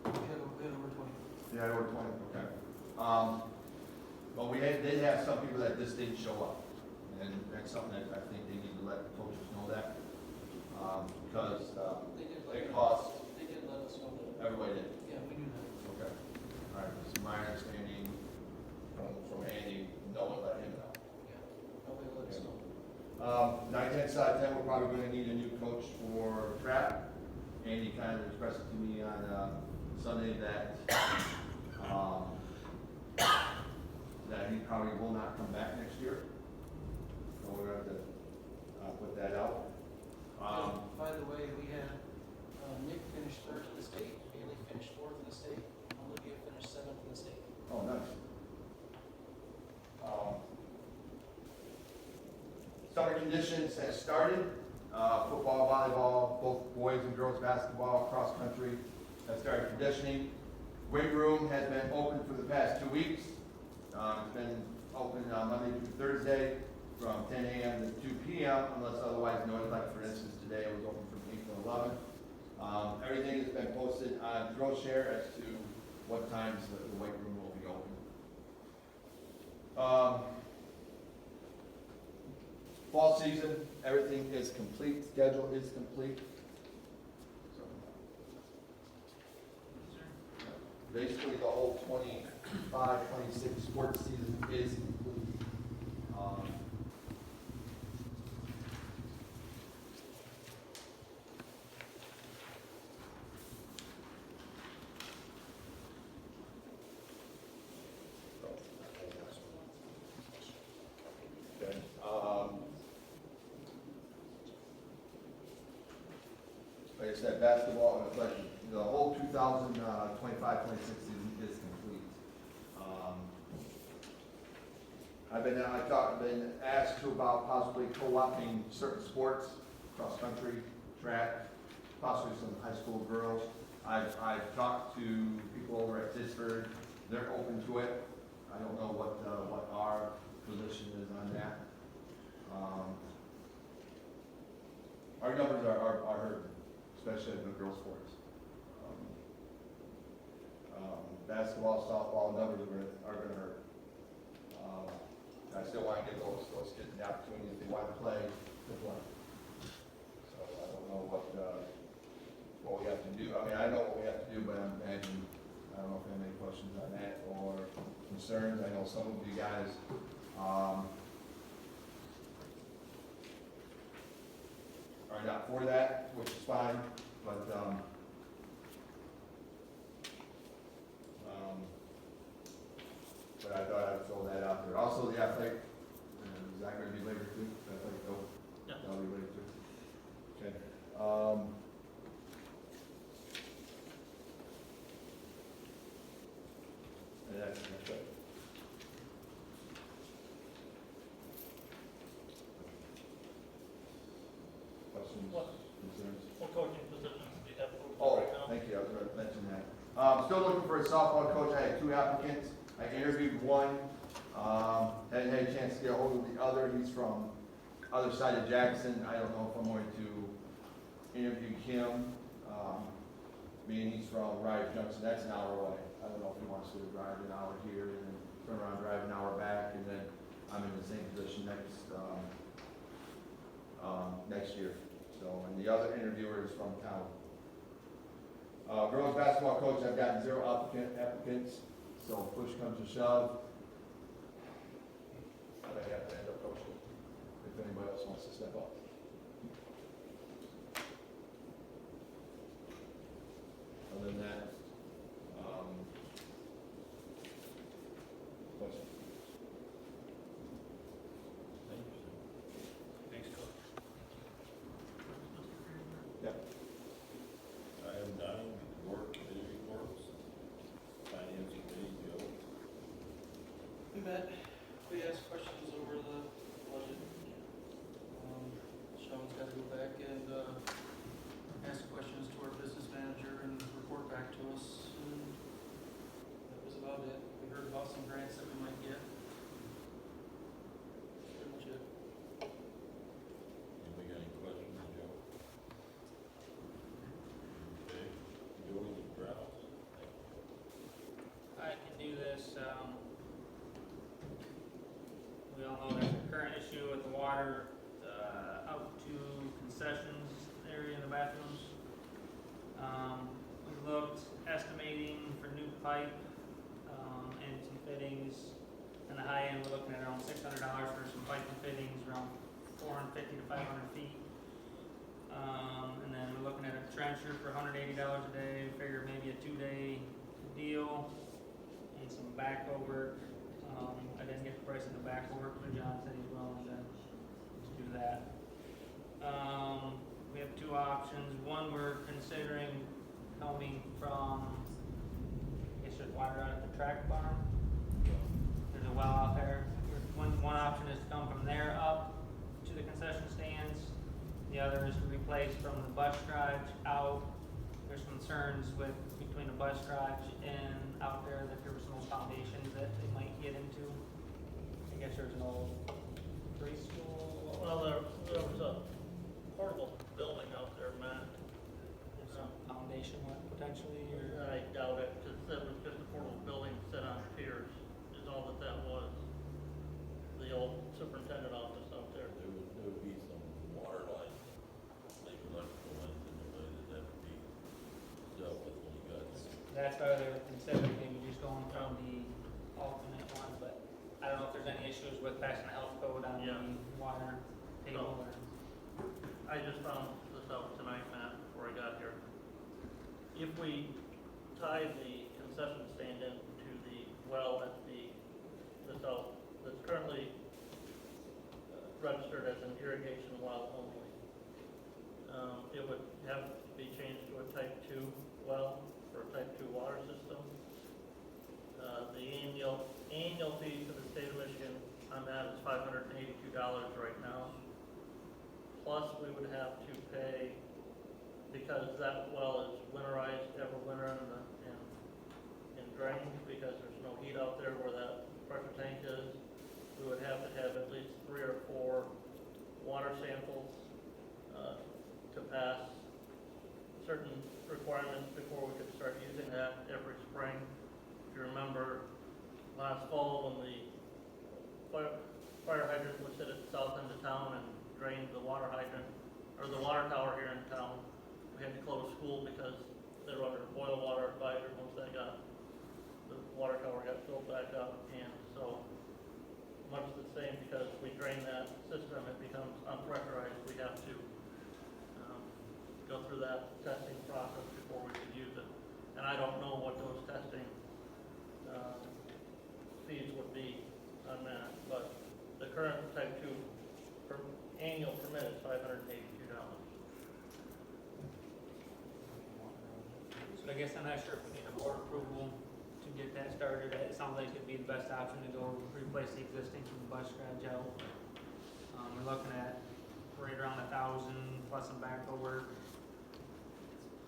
We had over 20. Yeah, over 20, okay. But we did have some people that just didn't show up. And that's something that I think they need to let the coaches know that. because, They did it let costs, they did let us know that. everybody did. Yeah, we knew that. Okay. All right, this is my understanding from Andy, no one let him know. Yeah, nobody let us know. 9, 10, side 10, we're probably gonna need a new coach for track. Andy kind of expressed it to me on, Sunday that, that he probably will not come back next year. So we're gonna have to, put that out. By the way, we had, Nick finished third in the state, Bailey finished fourth in the state, Olivia finished seventh in the state. Oh, nice. Summer conditions has started. Football, volleyball, both boys and girls basketball, cross country have started conditioning. Weight room has been open for the past 2 weeks. It's been open Monday through Thursday from 10 a.m. to 2 p.m. unless otherwise noted. Like for instance, today it was open from 8 to 11. Everything has been posted on Skillshare as to what times the weight room will be open. Fall season, everything is complete, schedule is complete. So, basically, the whole 25, 26 sports season is complete. Okay. Like I said, basketball and athletic, the whole 2025-26 season is complete. I've been asked to about possibly co-opting certain sports, cross country, track, possibly some high school girls. I've talked to people over at Tisford, they're open to it. I don't know what our position is on that. Our numbers are hurting, especially in the girls' sports. Basketball, softball numbers are going to hurt. I still want to give those kids the opportunity if they want to play, to play. So I don't know what we have to do. I mean, I know what we have to do, but I'm imagining, I don't know if you have any questions on that or concerns. I know some of you guys are not for that, which is fine, but I thought I'd throw that out there. Also, the athletic, is that going to be later too? Athletic coach? Yeah. That'll be later too. Okay. And that's it. Questions, concerns? What coaching positions do you have open Oh, right now? thank you, I was going to mention that. Still looking for a softball coach. I had 2 applicants. I interviewed one, hadn't had a chance to get a hold of the other. He's from other side of Jackson. I don't know if I'm going to interview him. Being he's from Rise Junction, that's an hour away. I don't know if he wants to drive an hour here and then turn around, drive an hour back, and then I'm in the same position next year. So, and the other interviewer is from town. Girls basketball coach, I've gotten 0 applicants, so push comes to shove. I have to end up coaching if anybody else wants to step up. Other than that, question? Thanks, Coach. Yeah. Item 9, work committee reports. Finance committee, Joe. We met, we asked questions over the budget. Sean's got to go back and ask questions to our business manager and report back to us. And that was about it. We heard about some grants that we might get. That's pretty much it. Anybody got any questions, Joe? Okay, Joey Browse. I can do this. We all know there's a current issue with the water out to concessions looked estimating for new pipe, and some fittings. And the high end, we're looking at around $600 for some pipe and fittings, around 450 to 500 feet. And then we're looking at a trencher for $180 a day, figure maybe a 2-day deal, and some backhoe work. I didn't get the price of the backhoe work, but John said he's willing to do that. We have two options. One, we're considering coming from, I guess there's water out at the track farm. There's a well out there. One option is to come from there up to the concession stands. The other is to replace from the bus garage out. There's concerns with between the bus garage and out there that there were some old foundations that they might get into. I guess there's an old preschool. Well, there was a portable building out there, Matt. There's some foundation work potentially, or I doubt it, because that was just a portable building set on piers, is all that was. The old superintendent office out there. There would be some water lines, like electrical lines in the way that would be dealt with when you got there. that's why they were considering maybe just going from the alternate one, but I don't know if there's any issues with passing the health code on Yeah. the water table or. I just found this out tonight, Matt, before I got here. If we tie the concession stand into the well at that's currently registered as an irrigation well only, it would have to be changed to a type 2 well or a type 2 water system. The annual fee to the state of Michigan on that is $582 right now. Plus, we would have to pay, because that well is winterized every winter and drained, because there's no heat out there where that pressure tank is, we would have to have at least 3 or 4 water samples to pass certain requirements before we could start using that every spring. If you remember, last fall when the fire hydrant was hit at the south end of town and drained the water hydrant, or the water tower here in town, we had to close school because they were under boil water advisory once the water tower got filled back up. And so much the same, because we drain that system, it becomes unpressurized. We have to go through that testing process before we could use it. And I don't know what those testing fees would be on that, but the current type 2 annual permit is $582. So I guess I'm not sure if we need a board approval to get that started. It sounds like it'd be the best option to go replace the existing from the bus garage out. We're looking at right around 1,000 plus some backhoe work.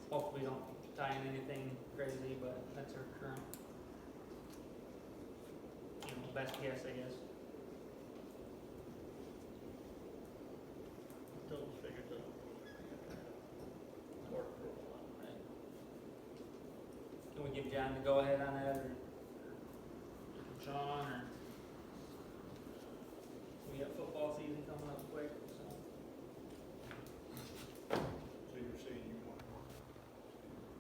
Hopefully we don't tie in anything crazy, but that's our current, best guess, I guess. Those figures out. Board approval on that. Can we give John the go-ahead on that, or John, or? We got football season coming up quick, so. So you're saying you want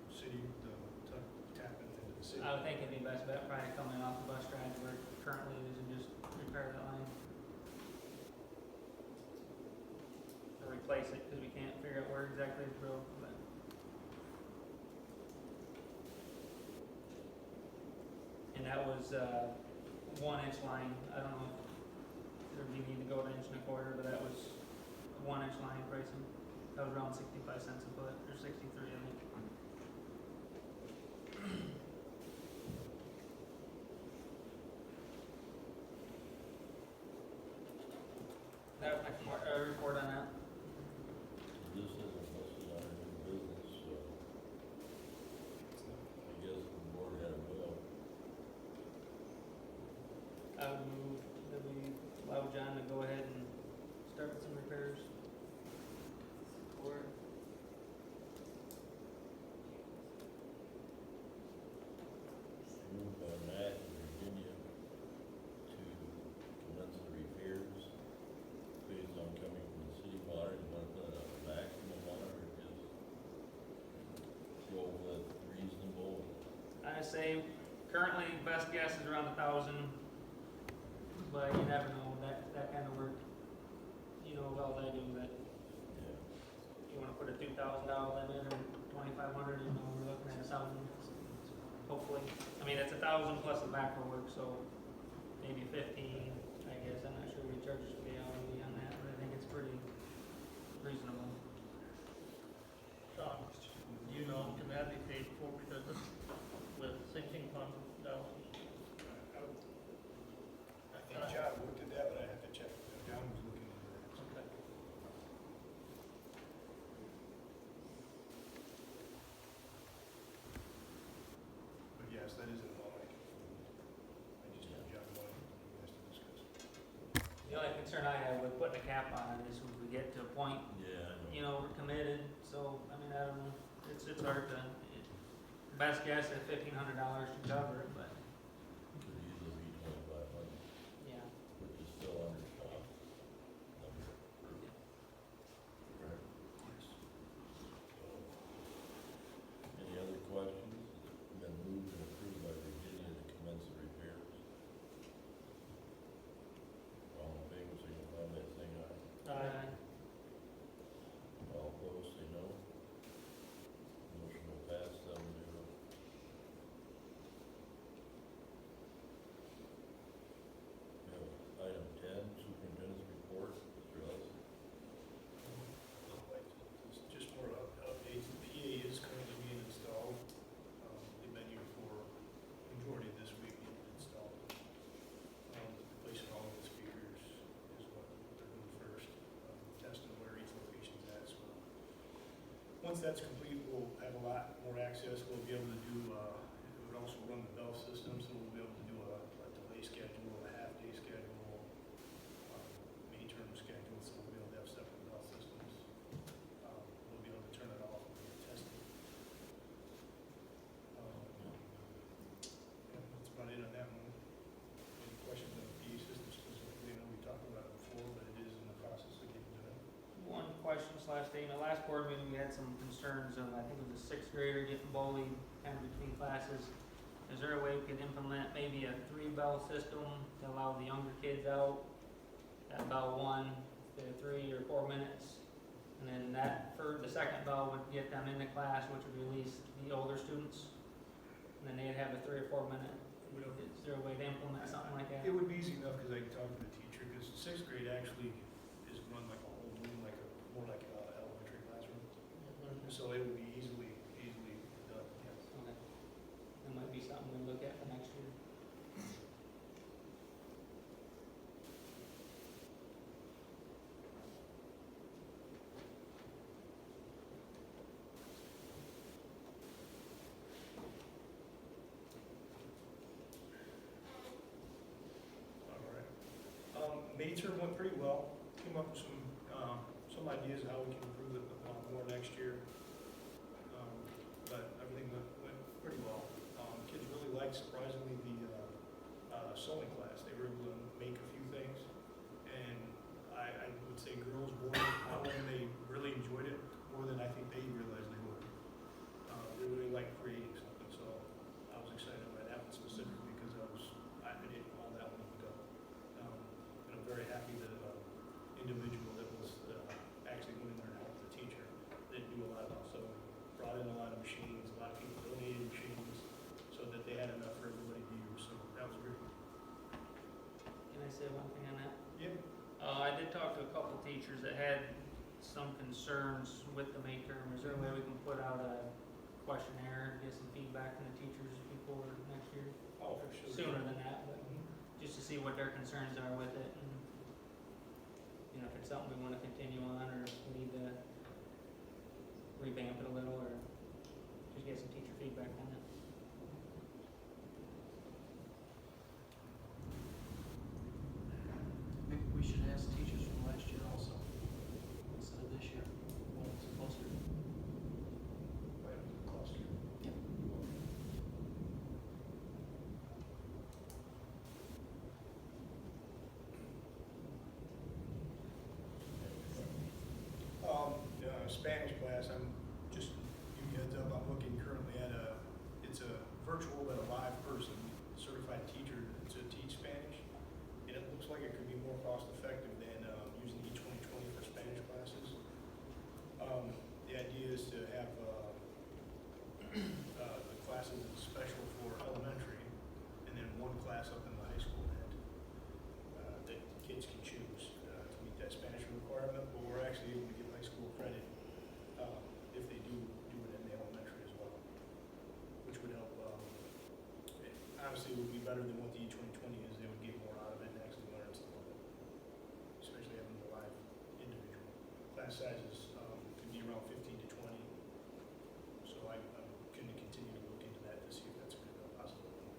city to tap into the city? I would think it'd be best bet probably coming off the bus drive where it currently is and just repair that line. Or replace it, because we can't figure out where exactly it's broke, but. And that was, 1-inch line. I don't know if you need to go to 1.25 inches, but that was 1-inch line pricing. That was around 65 cents a foot, or 63, I think. That was my report on that. This isn't listed on our new business, so I guess the board had a will. I would move that we allow John to go ahead and start with some repairs. Or Moved by Matt in Virginia to commence the repairs based on coming from the city water. You want to put it on the maximum water or just go with say, currently, best guess is around 1,000, but you never know, that kind of work, you know, well, I do, that Yeah. you wanna put a $2,000 limit or 2,500, you know, we're looking at 1,000, hopefully. I mean, it's 1,000 plus the backhoe work, so maybe 15, I guess, I'm not sure what he charges for the hourly on that, but I think it's pretty reasonable. Sean, you know, can that be paid for because of, with sinking fund dollars? I think John looked at that, but I have to check. John was looking into that. Okay. But yes, that is an amount I just told John about it, he has to discuss. The only concern I have with putting a cap on it is when we get to a point, Yeah, I know. you know, we're committed, so, I mean, I don't know, it's hard to, best guess at $1,500 to cover it, but, Could easily be 2,500, yeah. which is still under shot. Right. Any other questions? Been moved and approved by Virginia to commence the repairs. All in favor, signify by saying aye. All opposed, say no. Motion will pass 7-0. We have item 10, superintendent's report, Mr. Ellison. It's just more updates. The PA is currently being installed. They've been here for majority of this week being installed. Replacing all of the speakers is what they're doing first. Testing where each location's at. So once that's complete, we'll have a lot more access. We'll be able to do, it would also run the bell system, so we'll be able to do a delay schedule, a half-day schedule, May-term schedule, so we'll be able to have separate bell systems. We'll be able to turn it off when we're testing. Yeah, that's about it on that one. Any questions on the PA system specifically? I know we talked about it before, but it is in the process of getting done. One question slash statement, last board meeting, we had some concerns of, I think it was a 6th grader getting bullied kind of between classes. Is there a way we could implement maybe a 3-bell system to allow the younger kids out at bell 1, instead of 3 or 4 minutes? And then that, for the second bell would get them into class, which would release the older students. And then they'd have a 3 or 4 minute. Is there a way to implement something like that? It would be easy enough because I can talk to the teacher, because 6th grade actually is run like a whole room, like a, more like an elementary classroom. So it would be easily done, yes. Okay. That might be something we look at for next year. All right. May-term went pretty well. Came up with some ideas of how we can improve it more next year. But everything went pretty well. Kids really liked, surprisingly, the sewing class. They were able to make a few things. And I would say girls more than they really enjoyed it, more than I think they realized they would. They really liked creating something, so I was excited by that one specifically because I didn't know that one would go. And I'm very happy that individual that was actually went in there and helped the teacher. They do a lot of also brought in a lot of machines, a lot of people donated machines so that they had enough for everybody to use. So that was great. Can I say one thing on that? Yeah. I did talk to a couple teachers that had some concerns with the midterm. Is there a way we can put out a questionnaire, get some feedback from the teachers before next year? Oh, for sure. Sooner than that, but just to see what their concerns are with it, and, you know, if it's something we wanna continue on, or if we need to revamp it a little, or just get some teacher feedback on it. Maybe we should ask teachers from last year also, instead of this year, when it's closer. Right up to the cluster. Spanish class, I'm just, give you a heads up, I'm looking currently at it's a virtual at a 2020 is they would get more out of it and actually learn something, especially having the live individual. Class sizes could be around 15 to 20, so I'm going to continue to look into that to see if that's a good possibility.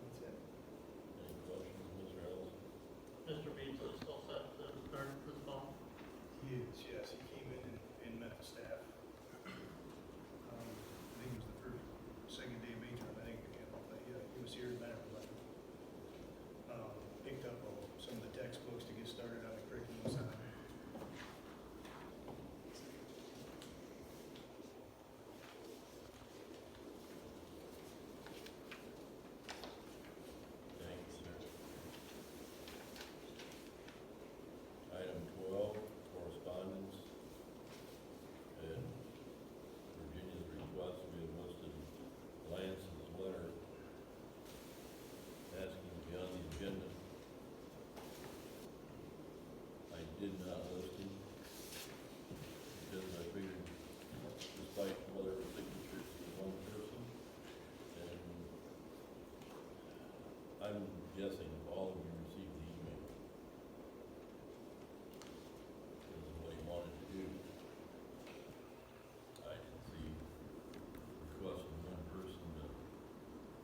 That's it. Any questions, Mr. Ellison? Mr. Beach is still set to start this fall. He is, yes, he came in and met the staff. I think it was the second day of major, I think, but yeah, he was here, met everybody. Picked up some of the textbooks to get started on the curriculum side. Thank you, sir. Item 12, correspondence. And Virginia's request, we have listed Lance's letter asking to be on the agenda. I did not list him because I figured despite whether the signature is one person, and I'm guessing all of you received the email. This is what he wanted to do. I didn't see request from one person to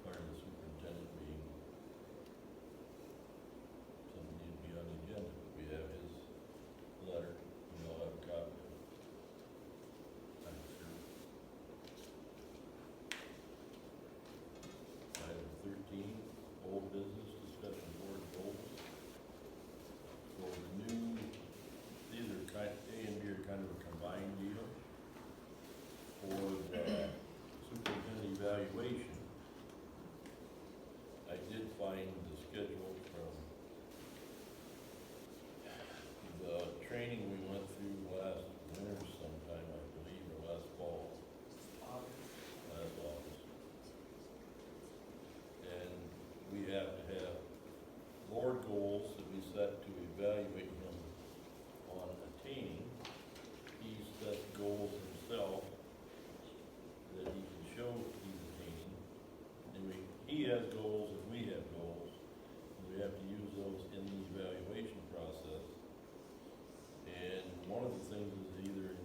part of the superintendent being something need to be on the agenda. We have his letter, we all have a copy of it. I'm sure. Item 13, old business, discussion board goals. For the new, these are kind, A and B are kind of a combined deal. For the superintendent evaluation, I did find the schedule from the training we went through last winter sometime, I believe, or last fall. Last August. And we have to have board goals that we set to evaluate him on attaining. He sets goals himself that he can show he's attaining. And he has goals and we have goals. And we have to use those in the evaluation process. And one of the things is either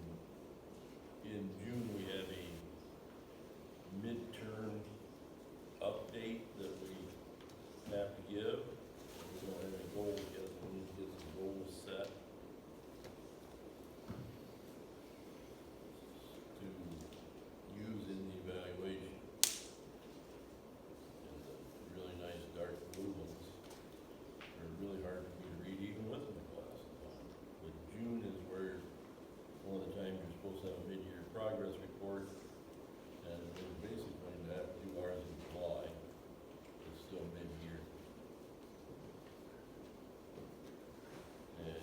in June, we have a midterm update that we have to give. We don't have any goals yet, so we need to get some goals set to use in the evaluation. And the really nice dark blue ones are really hard for me to read even with my glasses on. But June is where, one of the times you're supposed to have a mid-year progress report, and we're basically going to have to do ours in July. It's still mid-year. And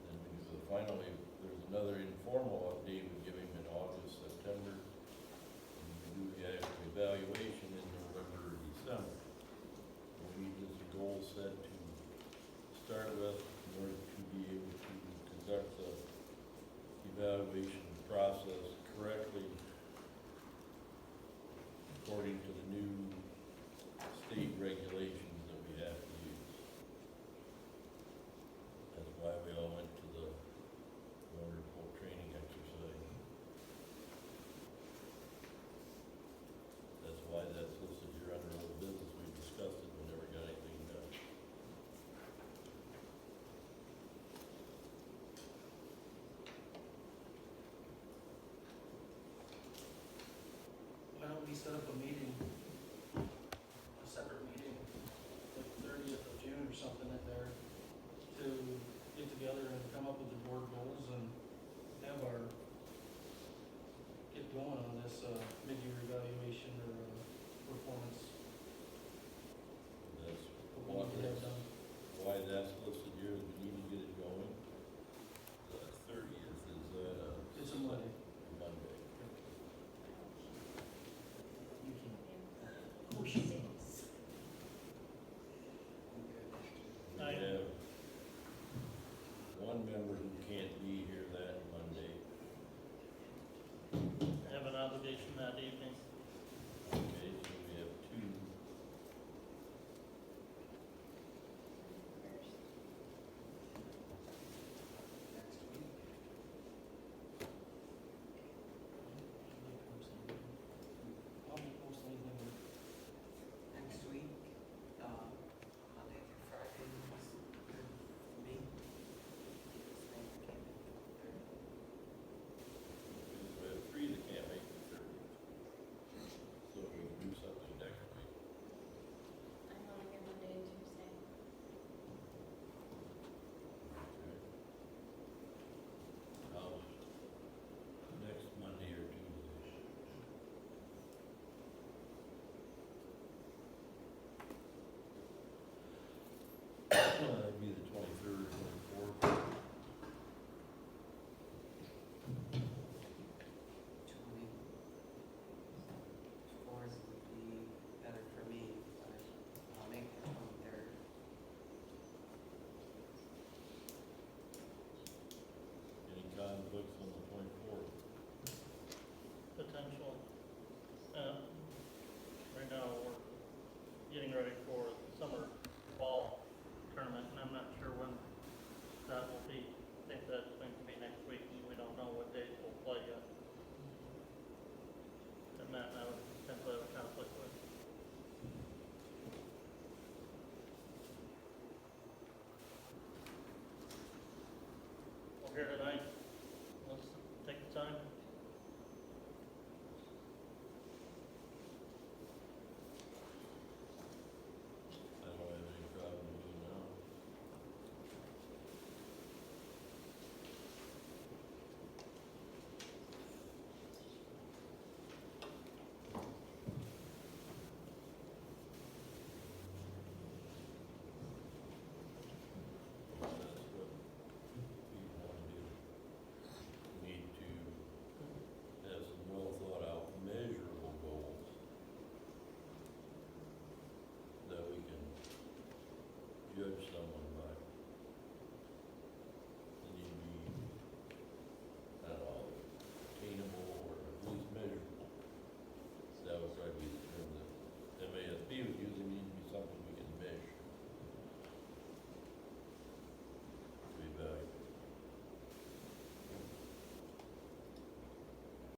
then we do finally, there's another informal update we give him in August, September. And we do the actual evaluation in November, December. And we need this goal set to start with in order to be able to conduct the evaluation process correctly according to the new state regulations that we have to use. That's why we all went to the wonderful training exercise. That's why that's listed here under old business. We discussed it, we never got anything done. Why don't we set up a meeting